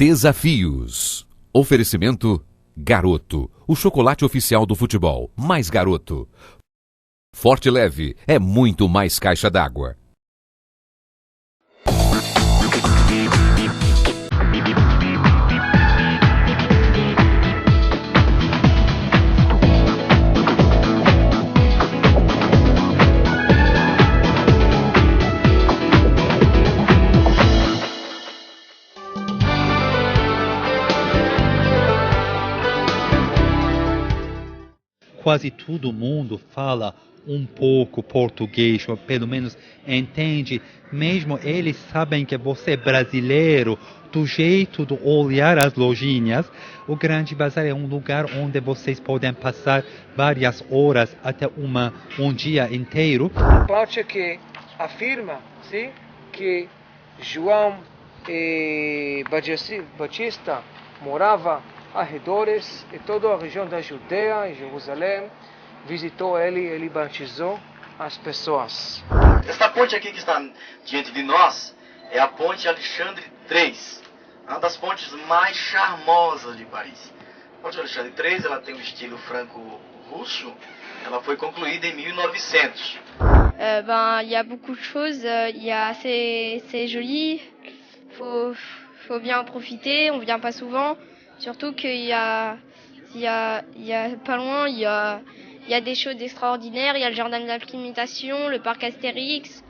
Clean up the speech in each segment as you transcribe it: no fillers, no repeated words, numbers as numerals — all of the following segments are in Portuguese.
Desafios. Oferecimento Garoto, o chocolate oficial do futebol. Mais Garoto. Forte Leve é muito mais caixa d'água. Quase todo mundo fala um pouco português, ou pelo menos entende, mesmo eles sabem que você é brasileiro, do jeito de olhar as lojinhas. O Grande Bazar é um lugar onde vocês podem passar várias horas, até um dia inteiro. Parte que afirma, sim, que João Batista morava arredores e toda a região da Judeia e Jerusalém, visitou ele batizou as pessoas. Esta ponte aqui que está diante de nós é a ponte Alexandre III, uma das pontes mais charmosas de Paris. A ponte Alexandre III, ela tem um estilo franco-russo, ela foi concluída em 1900. Il y a beaucoup de choses, c'est joli, faut bien en profiter, on vient pas souvent. Surtout qu'il y a pas loin, il y a des choses extraordinaires, il y a le jardin de l'acclimatation, le parc Astérix.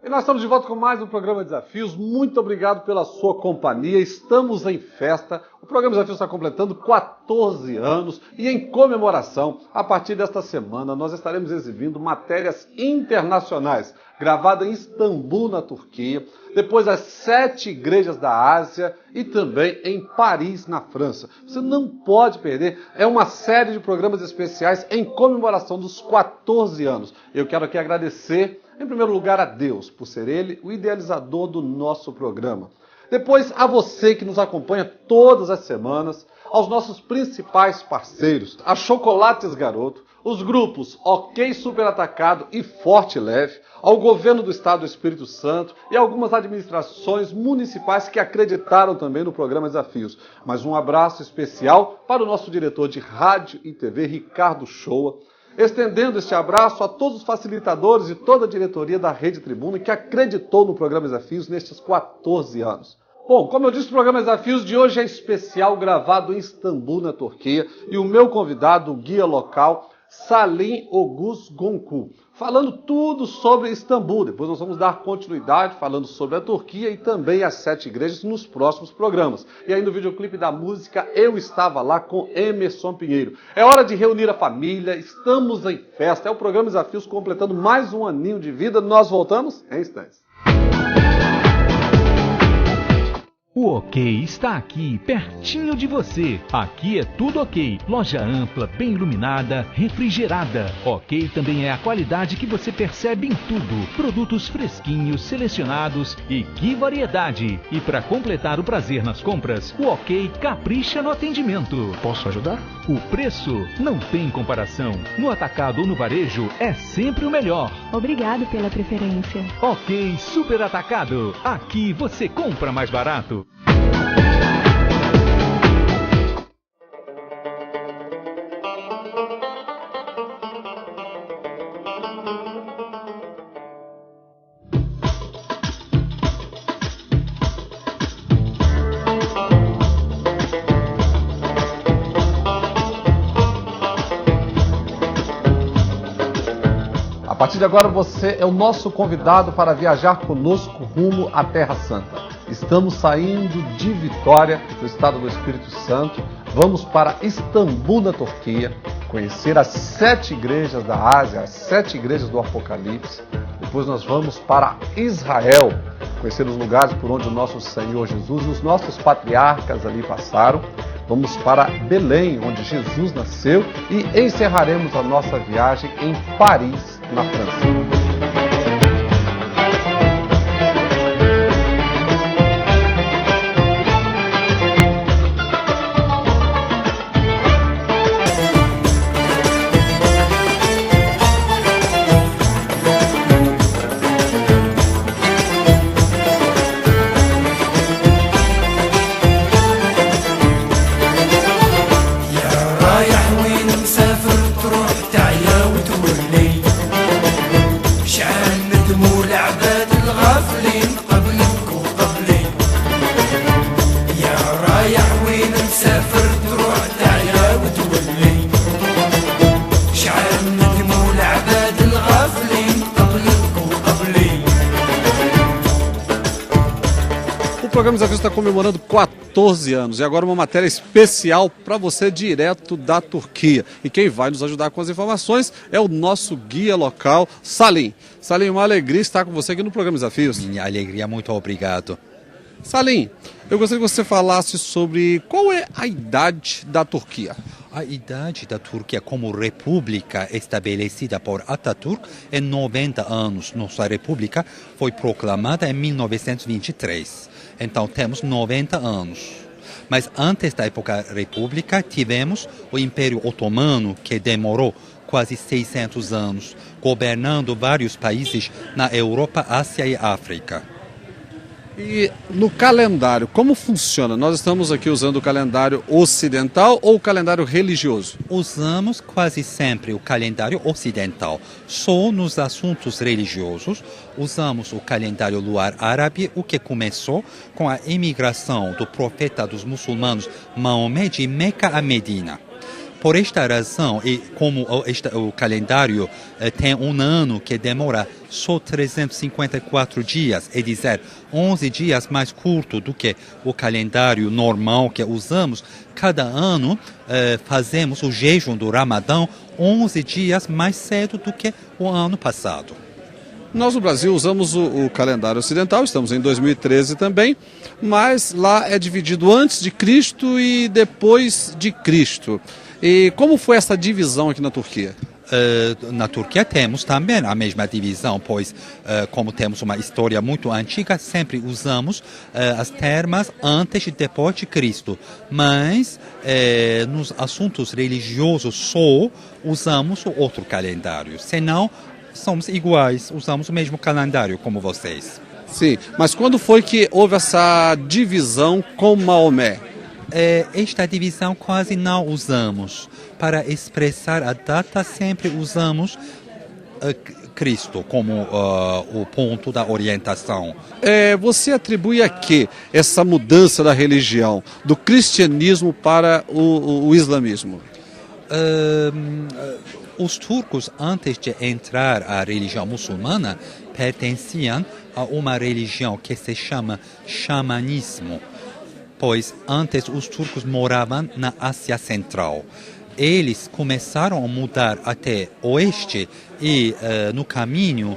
E nós estamos de volta com mais um programa Desafios. Muito obrigado pela sua companhia. Estamos em festa. O programa Desafios está completando 14 anos e em comemoração, a partir desta semana, nós estaremos exibindo matérias internacionais gravadas em Istambul, na Turquia, depois as 7 igrejas da Ásia e também em Paris, na França. Você não pode perder. É uma série de programas especiais em comemoração dos 14 anos. Eu quero aqui agradecer, em primeiro lugar, a Deus, por ser Ele o idealizador do nosso programa. Depois, a você que nos acompanha todas as semanas, aos nossos principais parceiros, a Chocolates Garoto, os grupos OK Super Atacado e Forte Leve, ao governo do Estado do Espírito Santo e algumas administrações municipais que acreditaram também no programa Desafios. Mas um abraço especial para o nosso diretor de rádio e TV, Ricardo Shoa, estendendo este abraço a todos os facilitadores e toda a diretoria da Rede Tribuna que acreditou no programa Desafios nestes 14 anos. Bom, como eu disse, o programa Desafios de hoje é especial, gravado em Istambul, na Turquia, e o meu convidado, o guia local, Salim Oguz Gonku, falando tudo sobre Istambul. Depois nós vamos dar continuidade falando sobre a Turquia e também as 7 igrejas nos próximos programas. E aí no videoclipe da música Eu Estava Lá, com Emerson Pinheiro. É hora de reunir a família, estamos em festa, é o programa Desafios completando mais um aninho de vida. Nós voltamos em instantes. O OK está aqui, pertinho de você. Aqui é tudo OK. Loja ampla, bem iluminada, refrigerada. OK também é a qualidade que você percebe em tudo. Produtos fresquinhos, selecionados e que variedade. E para completar o prazer nas compras, o OK capricha no atendimento. Posso ajudar? O preço não tem comparação. No atacado ou no varejo é sempre o melhor. Obrigado pela preferência. OK Super Atacado. Aqui você compra mais barato. A partir de agora você é o nosso convidado para viajar conosco rumo à Terra Santa. Estamos saindo de Vitória, do estado do Espírito Santo. Vamos para Istambul, na Turquia, conhecer as 7 igrejas da Ásia, as 7 igrejas do Apocalipse. Depois nós vamos para Israel, conhecer os lugares por onde o nosso Senhor Jesus e os nossos patriarcas ali passaram. Vamos para Belém, onde Jesus nasceu, e encerraremos a nossa viagem em Paris, na França. programa Desafio está comemorando 14 anos e agora uma matéria especial para você direto da Turquia. E quem vai nos ajudar com as informações é o nosso guia local, Salim. Salim, uma alegria estar com você aqui no programa Desafios. Minha alegria, muito obrigado. Salim, eu gostaria que você falasse sobre qual é a idade da Turquia. A idade da Turquia como república estabelecida por Atatürk é 90 anos. Nossa república foi proclamada em 1923. Então temos 90 anos. Mas antes da época república tivemos o Império Otomano, que demorou quase 600 anos, governando vários países na Europa, Ásia e África. E no calendário, como funciona? Nós estamos aqui usando o calendário ocidental ou o calendário religioso? Usamos quase sempre o calendário ocidental. Só nos assuntos religiosos usamos o calendário luar árabe, o que começou com a imigração do profeta dos muçulmanos Maomé de Meca a Medina. Por esta razão, e como o calendário tem um ano que demora só 354 dias, é dizer, 11 dias mais curto do que o calendário normal que usamos, cada ano fazemos o jejum do Ramadão 11 dias mais cedo do que o ano passado. Nós no Brasil usamos o calendário ocidental, estamos em 2013 também, mas lá é dividido antes de Cristo e depois de Cristo. E como foi essa divisão aqui na Turquia? Na Turquia temos também a mesma divisão, pois como temos uma história muito antiga, sempre usamos as termas antes e depois de Cristo. Mas nos assuntos religiosos só usamos o outro calendário, senão somos iguais, usamos o mesmo calendário como vocês. Sim, mas quando foi que houve essa divisão com Maomé? Esta divisão quase não usamos. Para expressar a data, sempre usamos Cristo como o ponto da orientação. Você atribui a que essa mudança da religião, do cristianismo para o islamismo? Os turcos, antes de entrar à religião muçulmana, pertenciam a uma religião que se chama xamanismo. Pois antes os turcos moravam na Ásia Central. Eles começaram a mudar até oeste e no caminho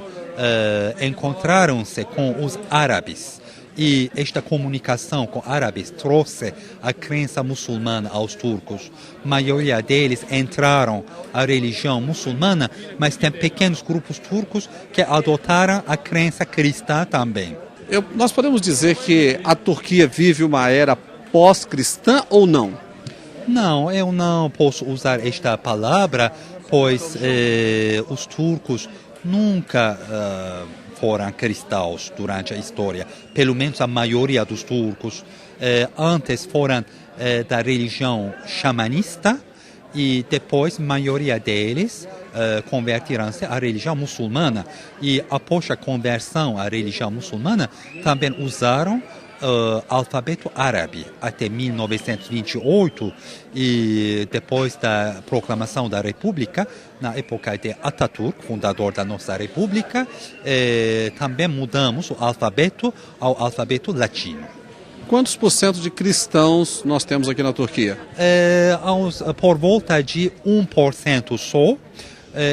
encontraram-se com os árabes. E esta comunicação com árabes trouxe a crença muçulmana aos turcos. A maioria deles entraram à religião muçulmana, mas tem pequenos grupos turcos que adotaram a crença cristã também. Nós podemos dizer que a Turquia vive uma era pós-cristã ou não? Não, eu não posso usar esta palavra, pois os turcos nunca foram cristãos durante a história. Pelo menos a maioria dos turcos antes foram da religião xamanista e depois a maioria deles convertiram-se à religião muçulmana. E após a conversão à religião muçulmana, também usaram alfabeto árabe até 1928 e depois da proclamação da República, na época de Atatürk, fundador da nossa República, também mudamos o alfabeto ao alfabeto latino. Quantos por cento de cristãos nós temos aqui na Turquia? Por volta de 1% só,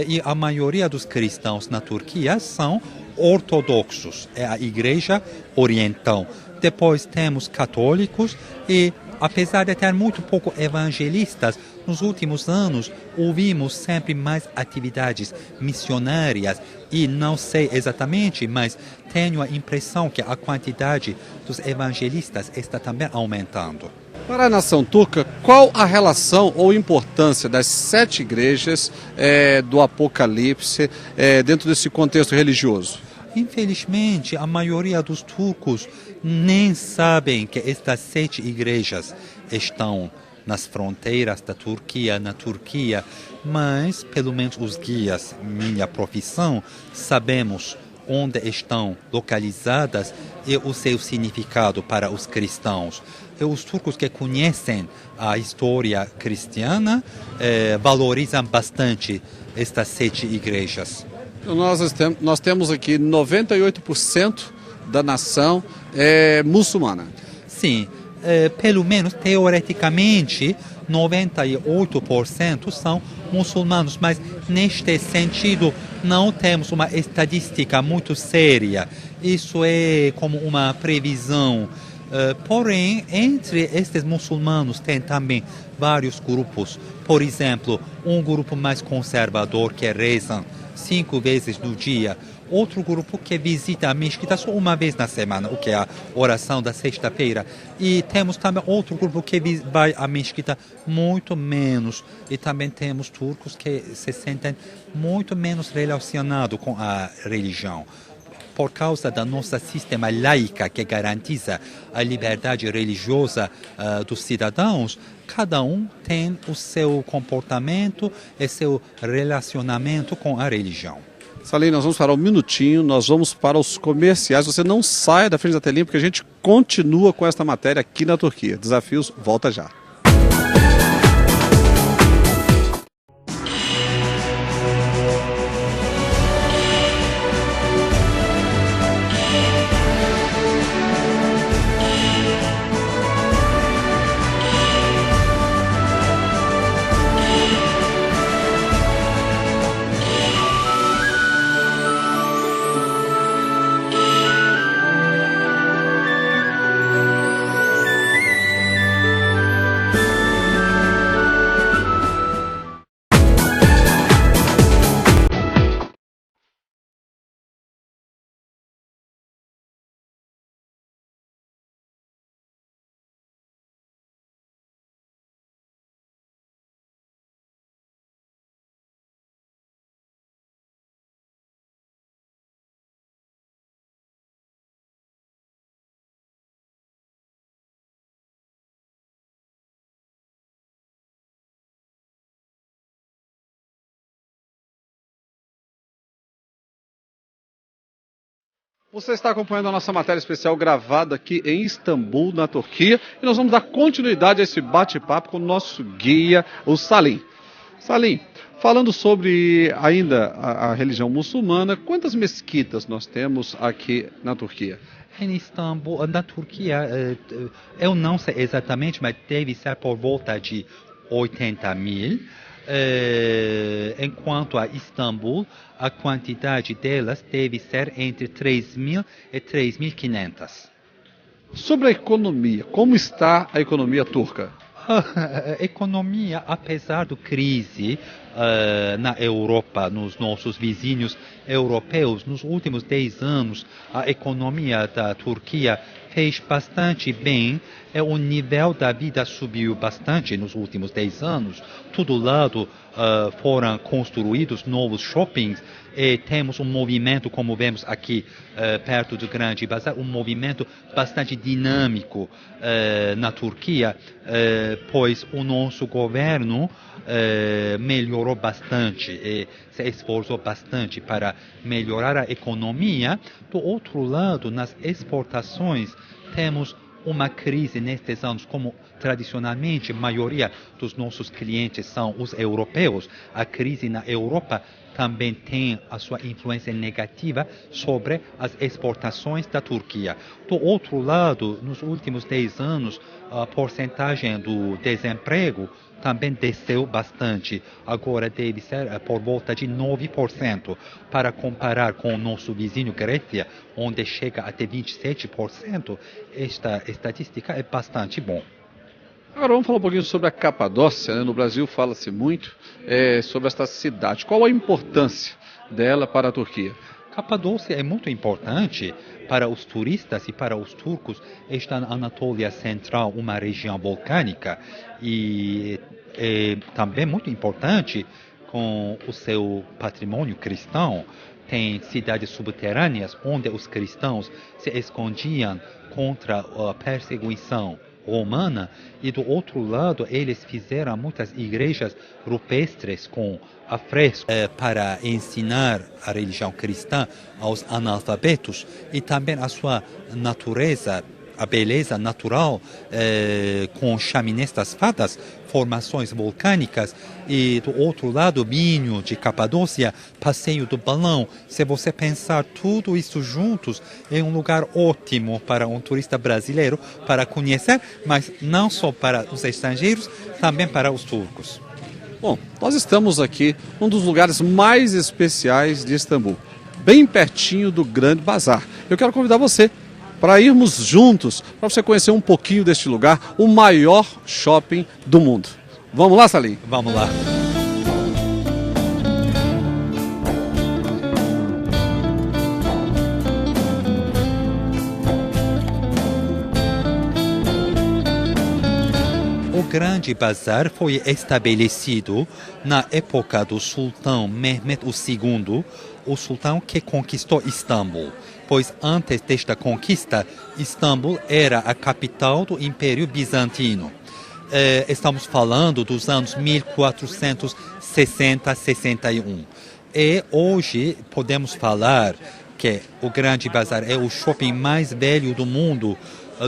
e a maioria dos cristãos na Turquia são ortodoxos, é a Igreja Oriental. Depois temos católicos e, apesar de ter muito pouco evangelistas, nos últimos anos ouvimos sempre mais atividades missionárias e não sei exatamente, mas tenho a impressão que a quantidade dos evangelistas está também aumentando. Para a nação turca, qual a relação ou importância das 7 igrejas do Apocalipse dentro desse contexto religioso? Infelizmente, a maioria dos turcos nem sabem que estas 7 igrejas estão nas fronteiras da Turquia, na Turquia, mas pelo menos os guias, minha profissão, sabemos onde estão localizadas e o seu significado para os cristãos. E os turcos que conhecem a história cristiana valorizam bastante estas 7 igrejas. Nós temos aqui 98% da nação muçulmana. Sim, pelo menos teoreticamente, 98% são muçulmanos, mas neste sentido não temos uma estatística muito séria. Isso é como uma previsão. Porém, entre estes muçulmanos tem também vários grupos. Por exemplo, um grupo mais conservador que rezam 5 vezes no dia. Outro grupo que visita a mesquita só uma vez na semana, o que é a oração da sexta-feira. E temos também outro grupo que vai à mesquita muito menos. E também temos turcos que se sentem muito menos relacionados com a religião. Por causa da nossa sistema laica que garantiza a liberdade religiosa dos cidadãos, cada um tem o seu comportamento e seu relacionamento com a religião. Salim, nós vamos parar um minutinho, nós vamos para os comerciais. Você não saia da frente da telinha porque a gente continua com esta matéria aqui na Turquia. Desafios, volta já. Você está acompanhando a nossa matéria especial gravada aqui em Istambul, na Turquia, e nós vamos dar continuidade a esse bate-papo com o nosso guia, o Salim. Salim, falando sobre ainda a religião muçulmana, quantas mesquitas nós temos aqui na Turquia? Em Istambul, na Turquia, eu não sei exatamente, mas deve ser por volta de 80 mil. Enquanto a Istambul, a quantidade delas deve ser entre 3.000 e 3.500. Sobre a economia, como está a economia turca? A economia, apesar da crise na Europa, nos nossos vizinhos europeus, nos últimos 10 anos, a economia da Turquia fez bastante bem. O nível da vida subiu bastante nos últimos 10 anos. Todo lado foram construídos novos shoppings e temos um movimento, como vemos aqui perto do Grande Bazar, um movimento bastante dinâmico na Turquia, pois o nosso governo melhorou bastante e se esforçou bastante para melhorar a economia. Do outro lado, nas exportações, temos uma crise nestes anos, como tradicionalmente a maioria dos nossos clientes são os europeus. A crise na Europa também tem a sua influência negativa sobre as exportações da Turquia. Do outro lado, nos últimos 10 anos, a porcentagem do desemprego também desceu bastante. Agora deve ser por volta de 9%. Para comparar com o nosso vizinho Grécia, onde chega até 27%, esta estatística é bastante bom. Agora vamos falar um pouquinho sobre a Capadócia, né? No Brasil fala-se muito sobre esta cidade. Qual a importância dela para a Turquia? Capadócia é muito importante para os turistas e para os turcos. Está na Anatólia Central, uma região vulcânica, e é também muito importante com o seu patrimônio cristão. Tem cidades subterrâneas onde os cristãos se escondiam contra a perseguição romana, e do outro lado eles fizeram muitas igrejas rupestres com afrescos para ensinar a religião cristã aos analfabetos, e também a sua natureza a beleza natural com chaminés das fadas, formações vulcânicas, e do outro lado, vinho de Capadócia, passeio do balão. Se você pensar tudo isso juntos, é um lugar ótimo para um turista brasileiro para conhecer, mas não só para os estrangeiros, também para os turcos. Bom, nós estamos aqui num dos lugares mais especiais de Istambul, bem pertinho do Grande Bazar. Eu quero convidar você para irmos juntos, para você conhecer um pouquinho deste lugar, o maior shopping do mundo. Vamos lá, Salim? Vamos lá. O Grande Bazar foi estabelecido na época do sultão Mehmed II, o sultão que conquistou Istambul. Pois antes desta conquista, Istambul era a capital do Império Bizantino. Estamos falando dos anos 1460-61. E hoje podemos falar que o Grande Bazar é o shopping mais velho do mundo,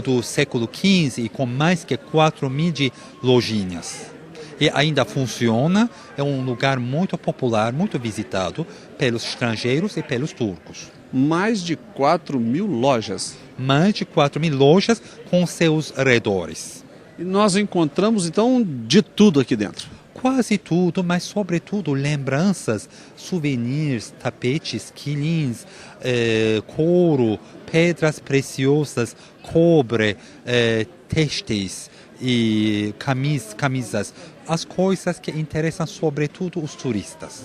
do século XV, com mais que 4.000 de lojinhas. E ainda funciona, é um lugar muito popular, muito visitado pelos estrangeiros e pelos turcos. Mais de 4.000 lojas. Mais de 4.000 lojas com seus arredores. E nós encontramos, então, de tudo aqui dentro. Quase tudo, mas sobretudo lembranças, souvenirs, tapetes, quilins, couro, pedras preciosas, cobre, têxteis e camisas. As coisas que interessam sobretudo os turistas.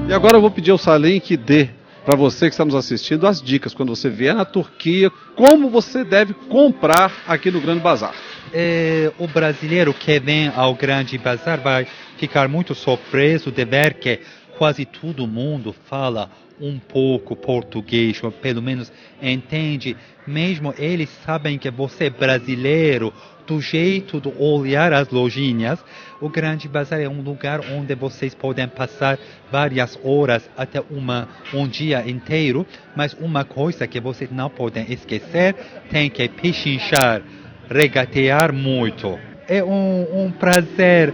E agora eu vou pedir ao Salim que dê para você que está nos assistindo as dicas quando você vier na Turquia, como você deve comprar aqui no Grande Bazar. O brasileiro que vem ao Grande Bazar vai ficar muito surpreso de ver que quase todo mundo fala um pouco português, ou pelo menos entende. Mesmo eles sabem que você é brasileiro, do jeito de olhar as lojinhas. O Grande Bazar é um lugar onde vocês podem passar várias horas, até um dia inteiro. Mas uma coisa que vocês não podem esquecer, tem que pechinchar, regatear muito. É um prazer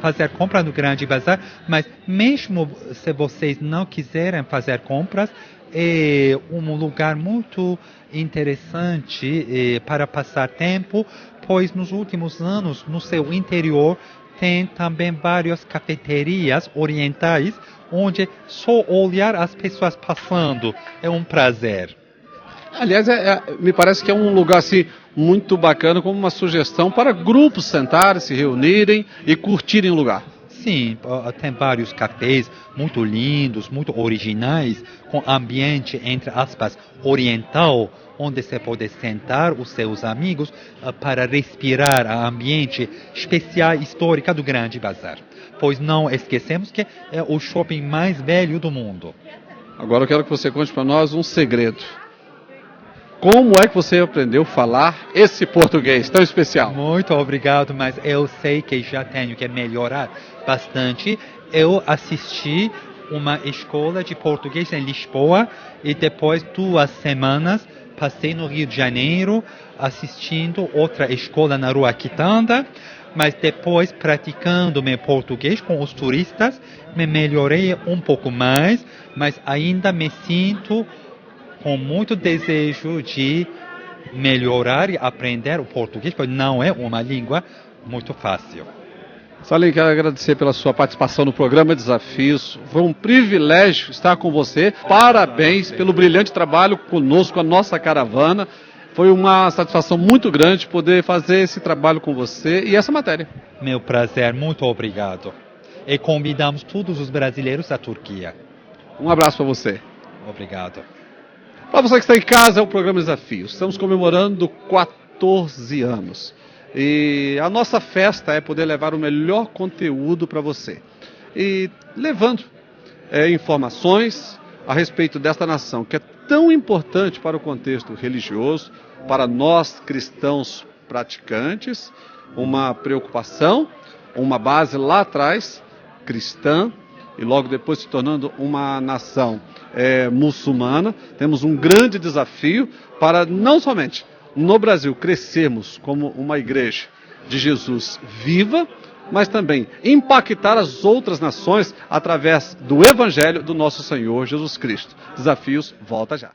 fazer compras no Grande Bazar, mas mesmo se vocês não quiserem fazer compras, é um lugar muito interessante para passar tempo, pois nos últimos anos, no seu interior, tem também várias cafeterias orientais, onde só olhar as pessoas passando é um prazer. Aliás, me parece que é um lugar assim, muito bacana, como uma sugestão para grupos sentarem, se reunirem e curtirem o lugar. Sim, tem vários cafés muito lindos, muito originais, com ambiente, entre aspas, oriental, onde você pode sentar os seus amigos para respirar a ambiente especial histórica do Grande Bazar. Pois não esquecemos que é o shopping mais velho do mundo. Agora eu quero que você conte para nós um segredo. Como é que você aprendeu a falar esse português tão especial? Muito obrigado, mas eu sei que já tenho que melhorar bastante. Eu assisti uma escola de português em Lisboa e depois 2 semanas passei no Rio de Janeiro assistindo outra escola na Rua Quitanda, mas depois praticando meu português com os turistas, me melhorei um pouco mais, mas ainda me sinto com muito desejo de melhorar e aprender o português, porque não é uma língua muito fácil. Salim, quero agradecer pela sua participação no programa Desafios. Foi um privilégio estar com você. Parabéns pelo brilhante trabalho conosco, a nossa caravana. Foi uma satisfação muito grande poder fazer esse trabalho com você e essa matéria. Meu prazer, muito obrigado. E convidamos todos os brasileiros da Turquia. Um abraço para você. Obrigado. Para você que está em casa, é o programa Desafios. Estamos comemorando 14 anos. E a nossa festa é poder levar o melhor conteúdo para você. E levando informações a respeito desta nação, que é tão importante para o contexto religioso, para nós cristãos praticantes, uma preocupação, uma base lá atrás, cristã, e logo depois se tornando uma nação muçulmana. Temos um grande desafio para não somente no Brasil crescermos como uma igreja de Jesus viva, mas também impactar as outras nações através do Evangelho do nosso Senhor Jesus Cristo. Desafios, volta já.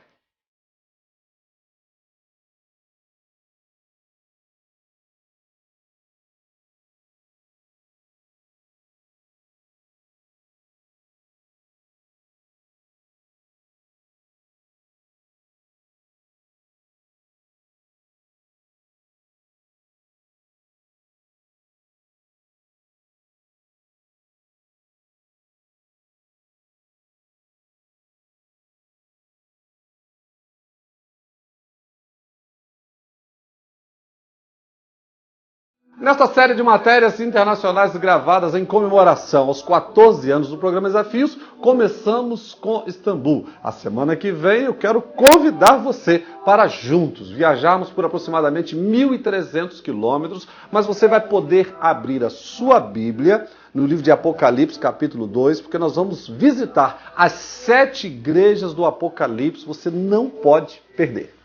Nesta série de matérias internacionais gravadas em comemoração aos 14 anos do programa Desafios, começamos com Istambul. A semana que vem eu quero convidar você para juntos viajarmos por aproximadamente 1.300 quilômetros, mas você vai poder abrir a sua Bíblia no livro de Apocalipse, capítulo 2, porque nós vamos visitar as 7 igrejas do Apocalipse. Você não pode perder.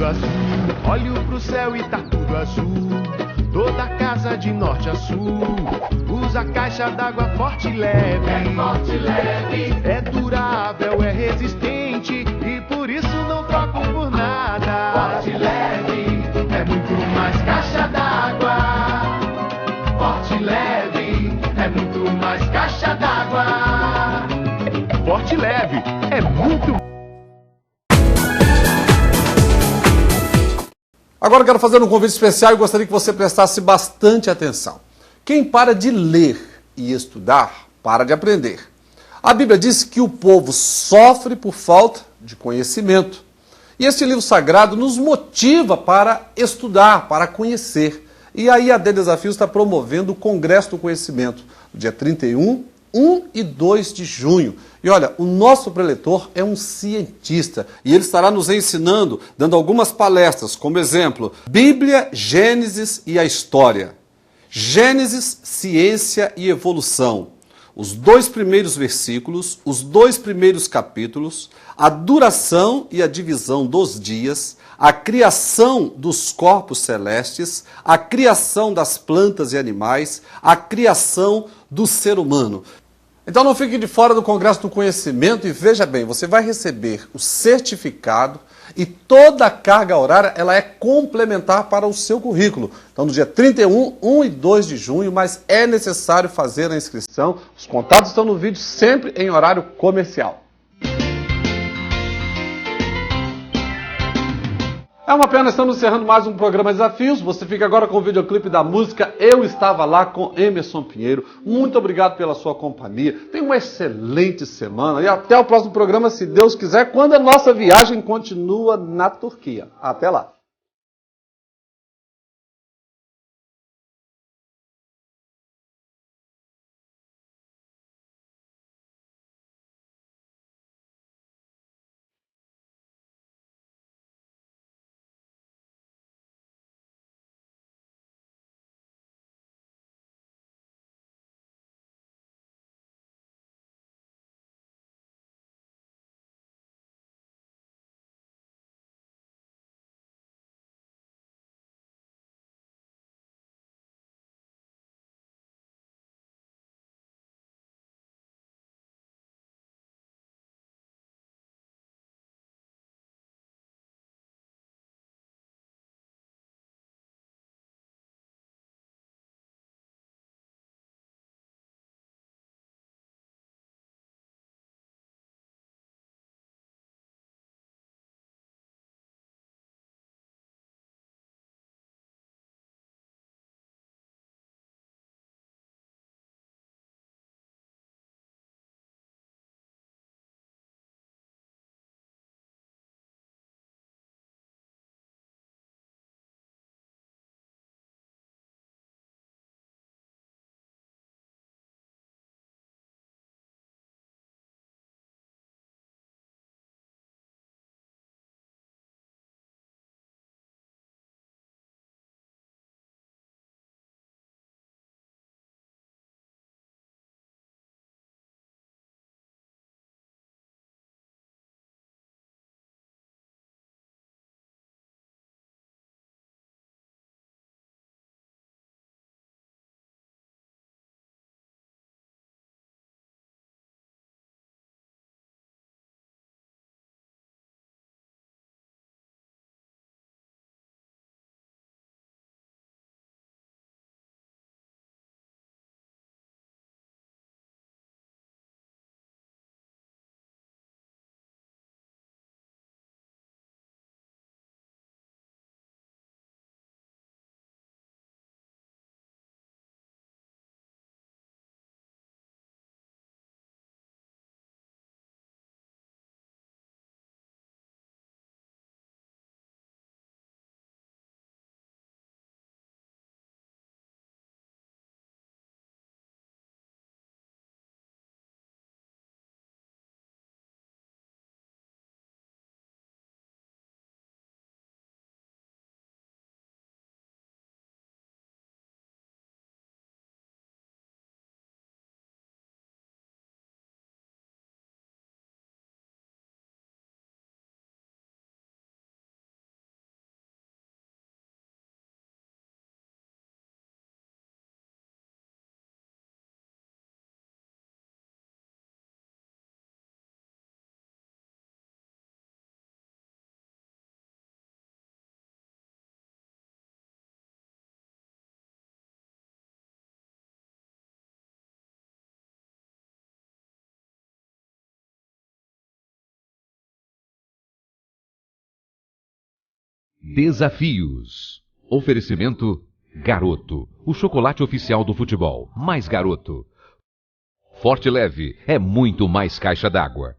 Azul, olho pro céu e tá tudo azul. Toda casa de norte a sul usa caixa d'água forte e leve. É forte e leve. É durável, é resistente e por isso não troco por nada. Forte e leve, é muito mais caixa d'água. Forte e leve, é muito mais caixa d'água. Forte e leve, é muito. Agora eu quero fazer um convite especial e gostaria que você prestasse bastante atenção. Quem para de ler e estudar, para de aprender. A Bíblia diz que o povo sofre por falta de conhecimento. E este livro sagrado nos motiva para estudar, para conhecer. E aí a AD Desafios está promovendo o Congresso do Conhecimento, no dia 31, 1 e 2 de junho. E olha, o nosso preletor é um cientista e ele estará nos ensinando, dando algumas palestras, como exemplo, Bíblia, Gênesis e a História. Gênesis, Ciência e Evolução. Os 2 primeiros versículos, os 2 primeiros capítulos, a duração e a divisão dos dias, a criação dos corpos celestes, a criação das plantas e animais, a criação do ser humano. Então não fique de fora do Congresso do Conhecimento e veja bem, você vai receber o certificado e toda a carga horária ela é complementar para o seu currículo. Então no dia 31, 1 e 2 de junho, mas é necessário fazer a inscrição. Os contatos estão no vídeo, sempre em horário comercial. É uma pena, estamos encerrando mais um programa Desafios. Você fica agora com o videoclipe da música Eu Estava Lá, com Emerson Pinheiro. Muito obrigado pela sua companhia. Tenha uma excelente semana e até o próximo programa, se Deus quiser, quando a nossa viagem continua na Turquia. Até lá! Desafios. Oferecimento Garoto, o chocolate oficial do futebol. Mais Garoto. Forte Leve é muito mais caixa d'água.